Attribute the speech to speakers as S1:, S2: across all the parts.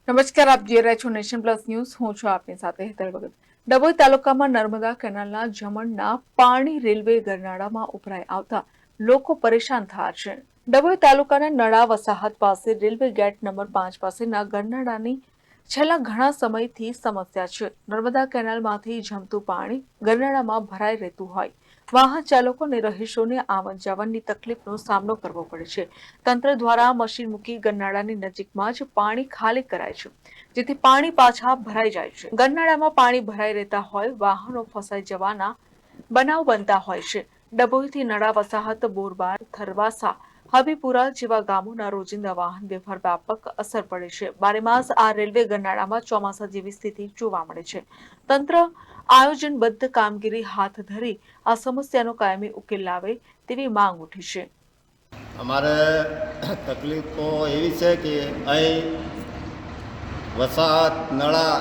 S1: નમસ્કાર, આપ જોઈ રહ્યા છો નેશન પ્લસ ન્યૂઝ. હું છું આપની સાથે હેતલ ભગત. ડભોઈ તાલુકામાં નર્મદા કેનાલના જમણના પાણી રેલવે ગરનાળામાં ઉભરાઈ આવતા લોકો પરેશાન થયા છે. ડભોઈ તાલુકાના નળા વસાહત પાસે રેલવે ગેટ નંબર 5 પાસેના ગરનાળાની છેલ્લા ઘણા સમયથી સમસ્યા છે. નર્મદા કેનાલમાંથી જમતું પાણી ગરનાળામાં ભરાઈ રહેતું હોય વાહન ચાલકો અને રહીશોને આવન જાવનની તકલીફનો સામનો કરવો પડે છે. તંત્ર દ્વારા મશીન મૂકી ગરનાળાની નજીકમાં જ પાણી ખાલી કરાય છે, જેથી પાણી પાછા ભરાઈ જાય છે. ગરનાળામાં પાણી ભરાઈ રહેતા હોય વાહનો ફસાઈ જવાના બનાવ બનતા હોય છે. ડભોઈથી નળા વસાહત, બોરબાર, થરવાસા, હબીપુરા જેવા ગામોના રોજિંદા વાહન વ્યવહાર વ્યાપક અસર પડે છે. બારેમાસ આ રેલવે ગરનાળામાં ચોમાસા જેવી સ્થિતિ જોવા મળે છે. તંત્ર આયોજનબદ્ધ કામગીરી હાથ ધરી આ સમસ્યાનો કાયમી ઉકેલ લાવે તેવી માંગ ઉઠી છે.
S2: અમારે તકલીફ તો એવી છે કે અહીં વસાહત, નળા,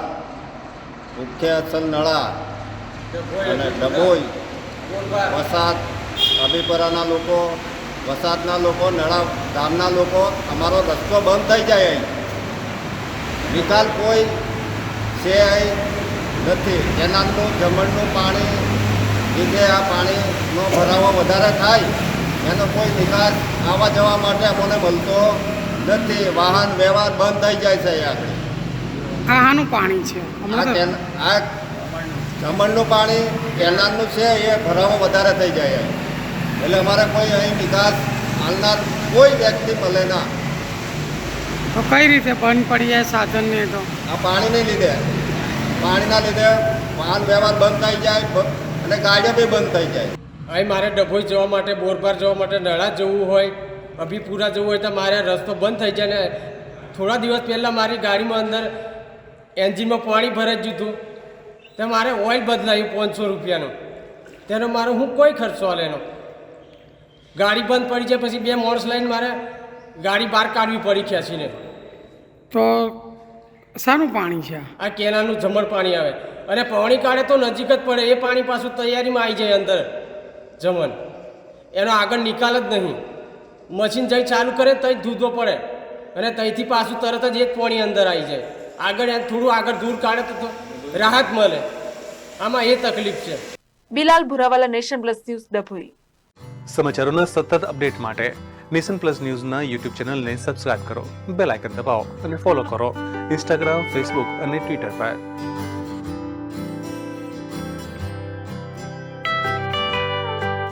S2: મુખ્ય અસલ નળા અને ડભોઈ વસાહત, અબીપરાના લોકો, વસાહતના લોકો, નળા ગામના લોકો, અમારો રસ્તો બંધ થઈ જાય. અહીં નિકાલ કોઈ છે અહીં નથી. કેનાલનું જમણનું પાણી લીધે આ પાણીનો ભરાવો વધારે થાય, એનો કોઈ નિકાલ આવવા જવા માટે અમને મળતો નથી. વાહન વ્યવહાર બંધ થઈ જાય છે. આગળ
S3: આનું પાણી છે,
S2: આ જમણનું પાણી કેનાલનું છે, એ ભરાવો વધારે થઈ જાય. એટલે અમારે કોઈ અહીં નિકાસ હાલનાર કોઈ વ્યક્તિ મળે ના.
S3: તો કઈ રીતે બંધ પડી જાય સાધનને? તો
S2: આ પાણીને લીધે, પાણીના લીધે વાહન વ્યવહાર બંધ થઈ જાય અને ગાડીઓ બી બંધ થઈ જાય.
S4: અહીં મારે ડભોઈ જવા માટે, બોરબાર જવા માટે, નળા જવું હોય, અભીપુરા જવું હોય તો મારે રસ્તો બંધ થઈ જાય. ને થોડા દિવસ પહેલાં મારી ગાડીમાં અંદર એન્જિનમાં પાણી ભરાઈ દીધું, તો મારે ઓઇલ બદલાયું 500 રૂપિયાનું. તેનો મારો હું કોઈ ખર્ચો લેનો. ગાડી બંધ પડી જાય પછી 2 માણસ લઈને મારે ગાડી બહાર કાઢવી પડી ખેંચીને.
S3: તો શાનું પાણી છે?
S4: આ કેનાલનું જમણ પાણી આવે અને પાણી કાઢે તો નજીક જ પડે. એ પાણી પાછું તૈયારીમાં આવી જાય અંદર જમણ. એનો આગળ નિકાલ જ નહીં. મશીન જઈ ચાલુ કરે તો જ ધૂધવો પડે અને ત્યાંથી પાછું તરત જ એક પાણી અંદર આવી જાય. આગળ થોડું આગળ દૂર કાઢે તો રાહત મળે. આમાં એ તકલીફ છે.
S1: Bilal Bhurawala, nation plus news, Dabhoi.
S5: સમાચારોના સતત અપડેટ માટે નેશન પ્લસ ન્યૂઝના યુટ્યુબ ચેનલને સબસ્ક્રાઇબ કરો, બેલ આઇકન દબાવો અને ફોલો કરો ઇન્સ્ટાગ્રામ, ફેસબુક અને ટ્વિટર પર.